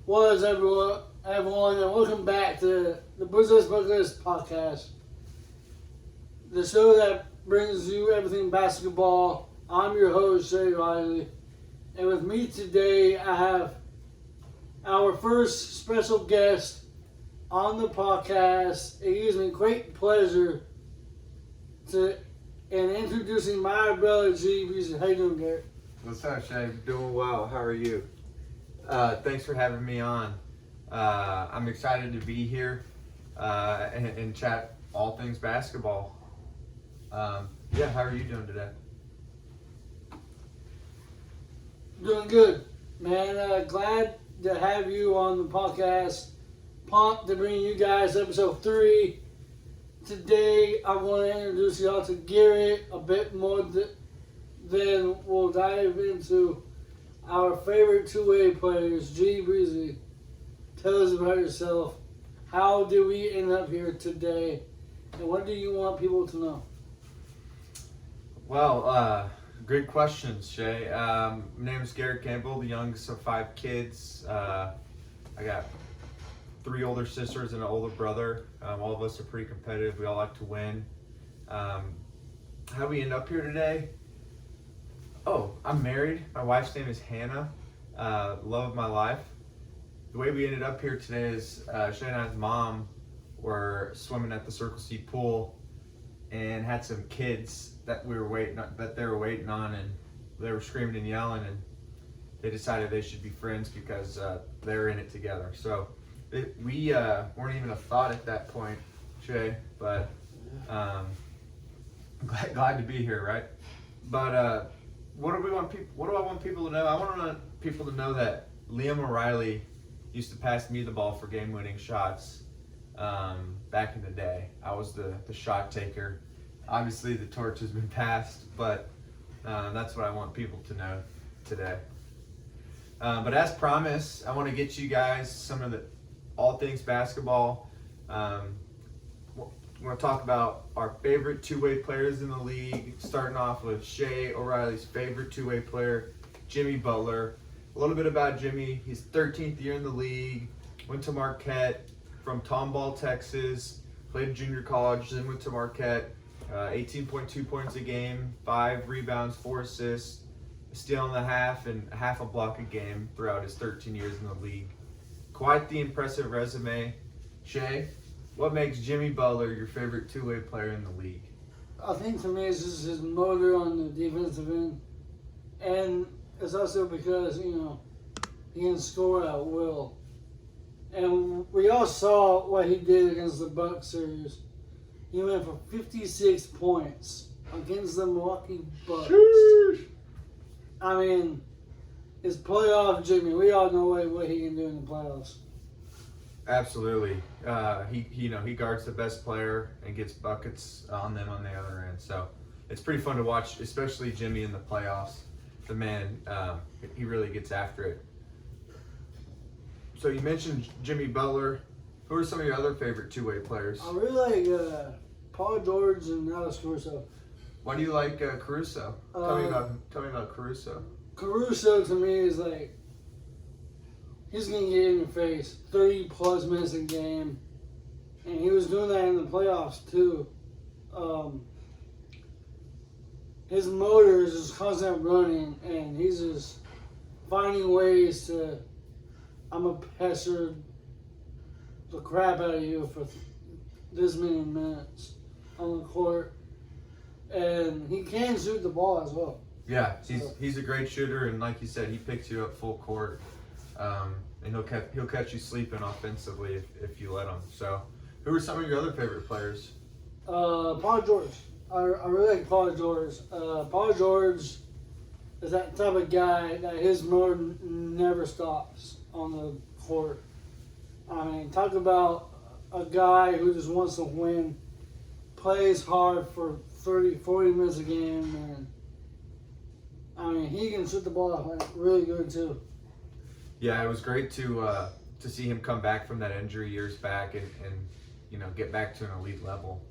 What is everyone, and welcome back to the Bunsa podcast, the show that brings you everything basketball. I'm your host, Shea and O'Reilly, and with me today I have our first special guest on the podcast. It gives me great pleasure in introducing my brother, G. How you doing, Garrett? What's up, Shay? Doing well. How are you? Thanks for having me on. I'm excited to be here and chat all things basketball. How are you doing today? Doing good, man. Glad to have you on the podcast. Pumped to bring you guys episode 3. Today, I want to introduce y'all to Garrett a bit more. Then we'll dive into our favorite two-way players. G. Breezy, tell us about yourself. How did we end up here today? And what do you want people to know? Well, great questions, Shay. My name is Garrett Gamble, the youngest of 5 kids. I got 3 older sisters and an older brother. All of us are pretty competitive. We all like to win. How we end up here today? Oh, I'm married. My wife's name is Hannah. Love of my life. The way we ended up here today is Shay and I's mom were swimming at the Circle C pool and had some kids that they were waiting on, and they were screaming and yelling, and they decided they should be friends because they're in it together. So we weren't even a thought at that point, Shay, but glad to be here, right? But what do I want people to know? I want people to know that Liam O'Reilly used to pass me the ball for game-winning shots back in the day. I was the shot taker. Obviously, the torch has been passed, but that's what I want people to know today. But as promised, I want to get you guys some of the all things basketball. We're going to talk about our favorite two-way players in the league, starting off with Shea O'Reilly's favorite two-way player, Jimmy Butler. A little bit about Jimmy. He's 13th year in the league, went to Marquette from Tomball, Texas, played junior college, then went to Marquette. 18.2 points a game, 5 rebounds, 4 assists, a steal and a half, and half a block a game throughout his 13 years in the league. Quite the impressive resume. Shay, what makes Jimmy Butler your favorite two-way player in the league? I think to me it's just his motor on the defensive end. And it's also because, he can score at will. And we all saw what he did against the Bucks series. He went for 56 points against the Milwaukee Bucks. Sheesh. I mean, it's playoff Jimmy. We all know what he can do in the playoffs. Absolutely. He guards the best player and gets buckets on them on the other end. So it's pretty fun to watch, especially Jimmy in the playoffs. The man, he really gets after it. So you mentioned Jimmy Butler. Who are some of your other favorite two-way players? I really like Paul George and Alex Caruso. Why do you like Caruso? Tell me about Caruso. Caruso to me is like, he's going to get in your face 30 plus minutes a game. And he was doing that in the playoffs too. His motor is just constant running, and he's just finding ways to, I'm going to pester the crap out of you for this many minutes on the court. And he can shoot the ball as well. Yeah, he's a great shooter, and like you said, he picks you up full court. And he'll catch you sleeping offensively if you let him. So, who are some of your other favorite players? Paul George. I really like Paul George. Paul George is that type of guy that his motor never stops on the court. I mean, talk about a guy who just wants to win, plays hard for 30, 40 minutes a game, and I mean, he can shoot the ball really good too. Yeah, it was great to see him come back from that injury years back and get back to an elite level.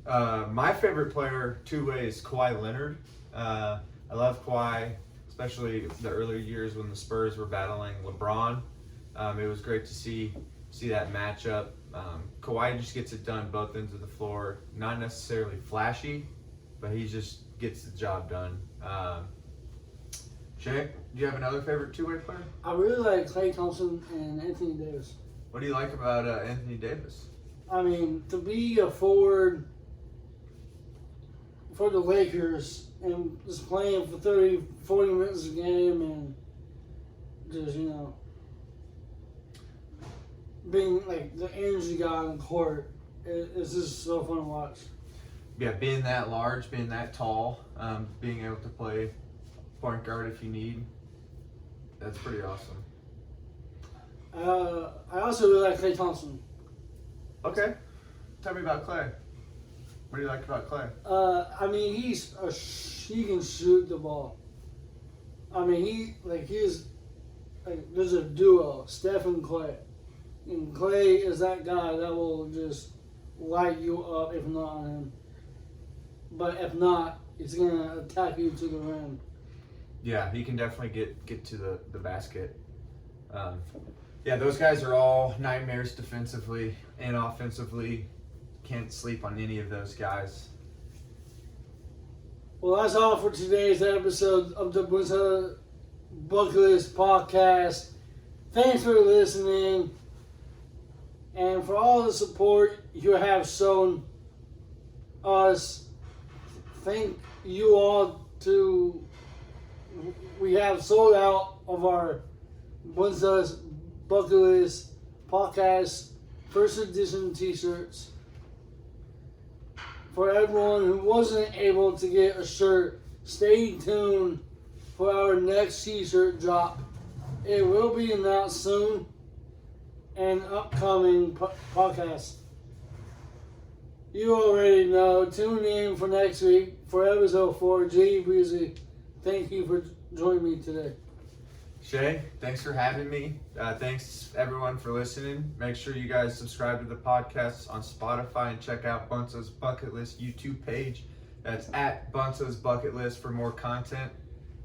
My favorite player two-way is Kawhi Leonard. I love Kawhi. especially the earlier years when the Spurs were battling LeBron. It was great to see that matchup. Kawhi just gets it done both ends of the floor. Not necessarily flashy, but he just gets the job done. Shea, do you have another favorite two-way player? I really like Klay Thompson and Anthony Davis. What do you like about Anthony Davis? I mean, to be a forward for the Lakers and just playing for 30, 40 minutes a game and just, being like the energy guy on the court, it's just so fun to watch. Yeah, being that large, being that tall, being able to play point guard if you need, that's pretty awesome. I also really like Klay Thompson. Okay, tell me about Klay. What do you like about Klay? I mean, he can shoot the ball. I mean, there's a duo, Steph and Klay. And Klay is that guy that will just light you up if not on him. But if not, he's going to attack you to the rim. Yeah, he can definitely get to the basket. Yeah, those guys are all nightmares defensively and offensively. Can't sleep on any of those guys. Well, that's all for today's episode of the Bunsa Bucket List Podcast. Thanks for listening and for all the support you have shown us. Thank you all we have sold out of our Bunsa's Bucket List Podcast first edition t-shirts. For everyone who wasn't able to get a shirt, stay tuned for our next t-shirt drop. It will be announced soon and upcoming podcast. You already know. Tune in for next week for episode 4. G. Breezy, thank you for joining me today. Shea, thanks for having me. Thanks everyone for listening. Make sure you guys subscribe to the podcast on Spotify and check out Bunsa's Bucket List YouTube page. That's at Bunsa's Bucket List for more content.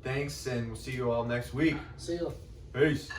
Thanks, and we'll see you all next week. See you. Peace.